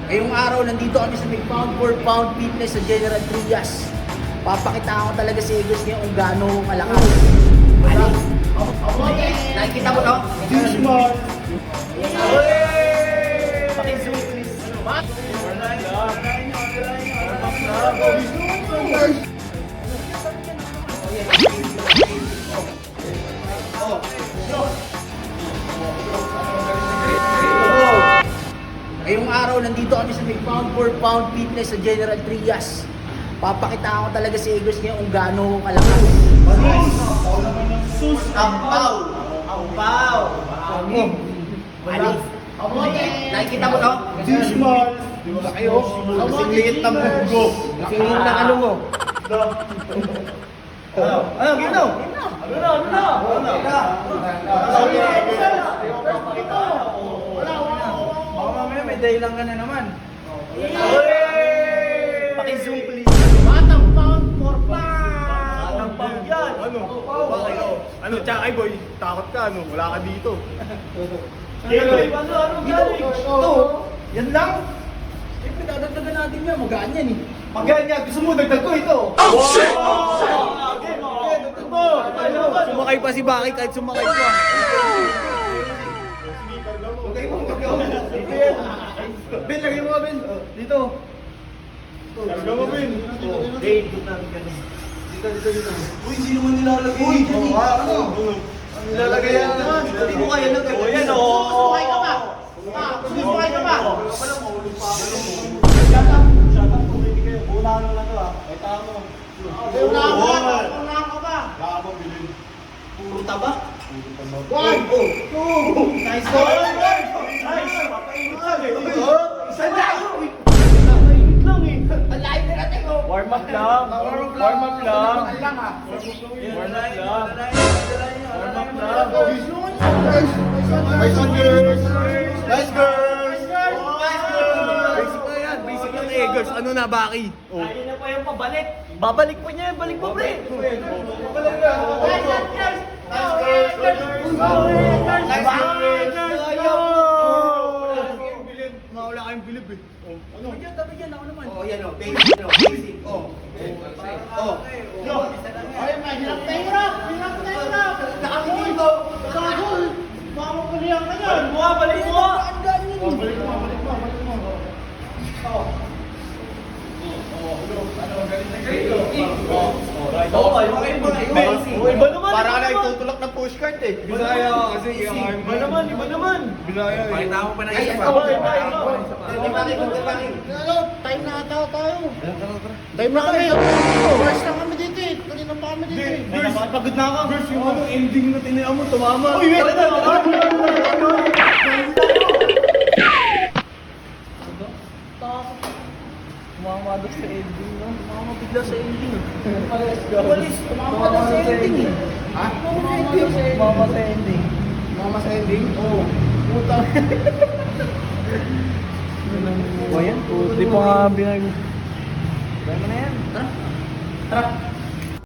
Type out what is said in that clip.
Ngayong araw, nandito kami sa may pound for pound fitness sa General Trias. Papakita ko talaga sa Eagles ngayon kung gaano kalakas. Nakikita mo, no? Smart. Paki-zoom, please. Ngayong araw, nandito kami sa may pound for pound fitness sa General Trias. Papakita ko talaga sa Eagles ngayon kung gaano kalakas. Sus. Ampaw. Ampaw. Alif. Nakikita mo, no? Smart. Kayo, kasing liit ng bugo. Kasing liit ng ano mo. Ano, gino? Baka mamaya may dahilan ka na naman. Paki-zoom, please. Batang pound for pound. Anong pang yan? Ano? Bakit? Ano, tsaka ay boy, takot ka, ano? Wala ka dito. Ano galing? Ito, yan lang. Siyempre, dadagdagan natin yan. Magaan yan, eh. Pagyan niya, gusto mo dagdag ko ito. Sumakay pa si Baki kahit sumakay pa. Ben, lagay mo ka, Ben. Dito. Lagay mo, Ben. Dito. Uy, hindi naman nilalagay. Uy, ano? Nilalagay yan naman. Hindi mo kaya lagay. O, yan, o. Sumakay ka ba? Sumakay ka ba? Shut up, hindi kayo. Unahan mo na to, ah. Ay, tama. Unahan ka ba? Labo, bilhin. Puro taba. One, two. Nice Go! goal. Papainit lang eh. Isa lang. Papainit lang eh. Ang layo na natin, oh. Warm up lang. Warm up lang. Ang lang, ah. Warm up lang. Warm up lang. Nice one, girls. Nice girls. Basic na yan. Basic na Eagles. Ano na, Baki? Kaya na pa yung pabalik. Babalik pa niya, balik pa pre. Wala kayong bilib eh. Ano? Tabi yan, ako naman. Oh, yan o, basic. Basic. Ay, mahirap na hirap. Hirap na hirap. Nakakagul ko. Nakakagul. Makakulihan ka yan. Balik mo! Ang galing yun. Iba naman. Para ka na itutulak ng pushcart eh. Bisaya kasi Iba naman. Bisaya eh. Pakita mo pa na isa Ano? Time na ata tayo. Time na kami. First na kami dito eh. Kanina pa kami dito eh. Girls, pagod na ka. Girls, yung ano, ending na tinihan mo, tumama. Uy, wait! Tumama daw sa ending, no? Tumama bigla sa ending. Walis, tumama daw sa ending eh. Ha? Tumama sa ending. Tumama sa ending? Oo. Puta. O yan, di pa nga binag... Tara. Tara.